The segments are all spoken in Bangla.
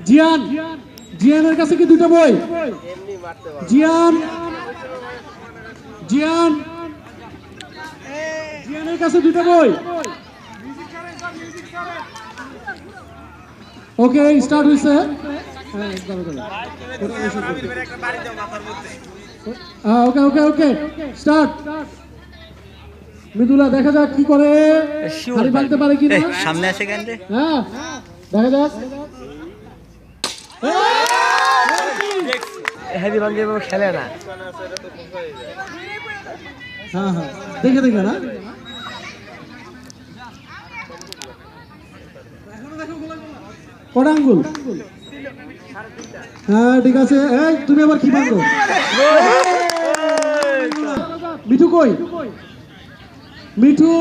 জিয়ান, জিয়ানের কাছে কি দুটো বই? জিয়ান, জিয়ান, জিয়ানের কাছে দুটো বই। ওকে, স্টার্ট হয়েছে। ওকে ওকে ওকে, স্টার্ট। মৃদুলা দেখা যাক কি করে, হাড়ি ভাঙতে পারে কিনা। সামনে আসে কেন রে? হ্যাঁ, দেখা যাক। হেভি ভাঙে খেলে না। হ্যাঁ হ্যাঁ, দেখে দেখে না। কটা আঙ্গুল? হ্যাঁ ঠিক আছে। এই তুমি আবার কি ভাঙো? মিঠু কই? মিঠু,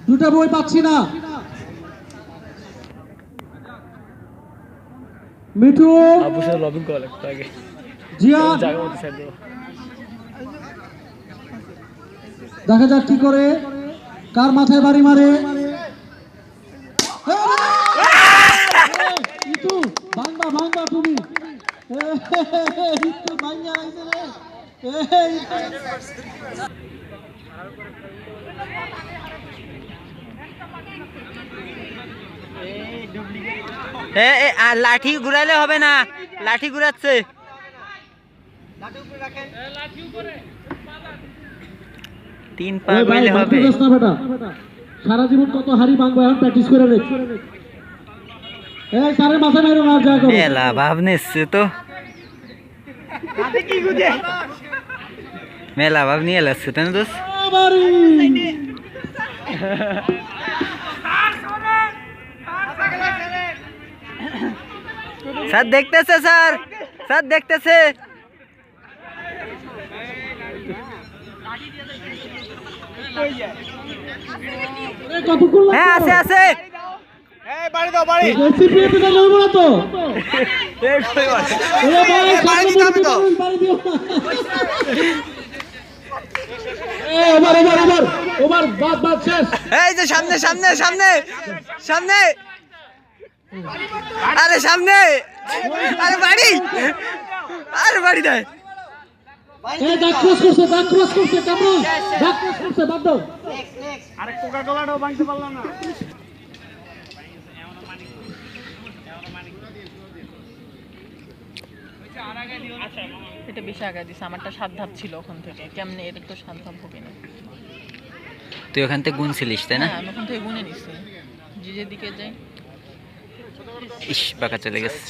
দুটা বই পাচ্ছি না। মিঠু, জিয়ান, দেখা যাক কি করে, কার মাথায় বাড়ি মারে। ভাঙবা ভাঙবা তুমি, লাঠি ঘুরাইলে হবে না, লাঠি ঘুরাচ্ছে। তিন পা গইলে হবে। সারা জীবন কত হাড়ি ভাঙবো, এখন প্র্যাকটিস করে নে। এই সারের মাথা মেরো না, যা করো। মেলা ভাব নিচ্ছে তো, মেলা ভাব নিয়ে এলাচ্ছে তাই না দোস্ত? স্যার দেখতেছে, স্যার স্যার দেখতেছে। হ্যাঁ আছে আছে। এই যে সামনে সামনে সামনে সামনে, আরে সামনে, আরে বাড়ি, আরে বাড়ি দেয়। এটা বেশি আগে দিছে, আমারটা 7 ধাপ ছিল ওখান থেকে। কেমনে এটা তো 7 ধাপ হবে না। তুই ওখান থেকে গুনছিলিস তাই না? হ্যাঁ, আমি ওখান থেকে গুনে নিছি। যে দিকে যাই। ইস, বাঁকা চলে গেছে।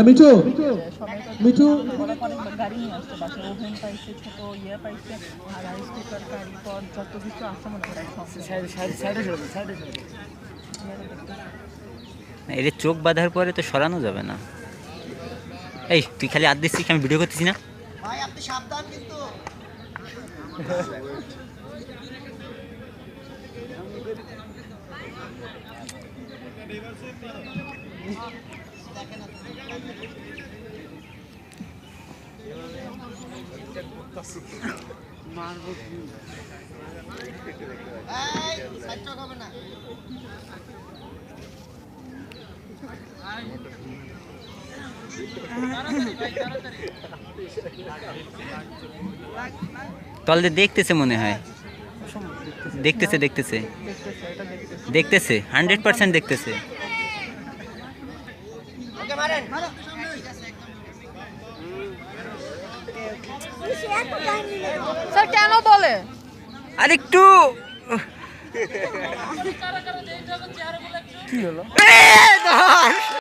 মিঠু, মিঠু গাড়ি নিয়ে আসছে বাসায়, ওভেন পাইছে, ছোট ইয়ে পাইছে, আর রাইস কুকার, কারি পট, যত কিছু আছে মনে করে এর চোখ বাঁধার পরে তো সরানো যাবে না। এই তুই খালি হাত দিচ্ছিস, আমি ভিডিও করতেছি না। ভাই আপনি সাবধান কিন্তু। মারবো কি? এই সাইডটা হবে না। তলে দেখতেছে মনে হয়, দেখতেছে দেখতেছে দেখতেছে, 100% দেখতেছে। স্যার কেন বলে আর একটু কি হলো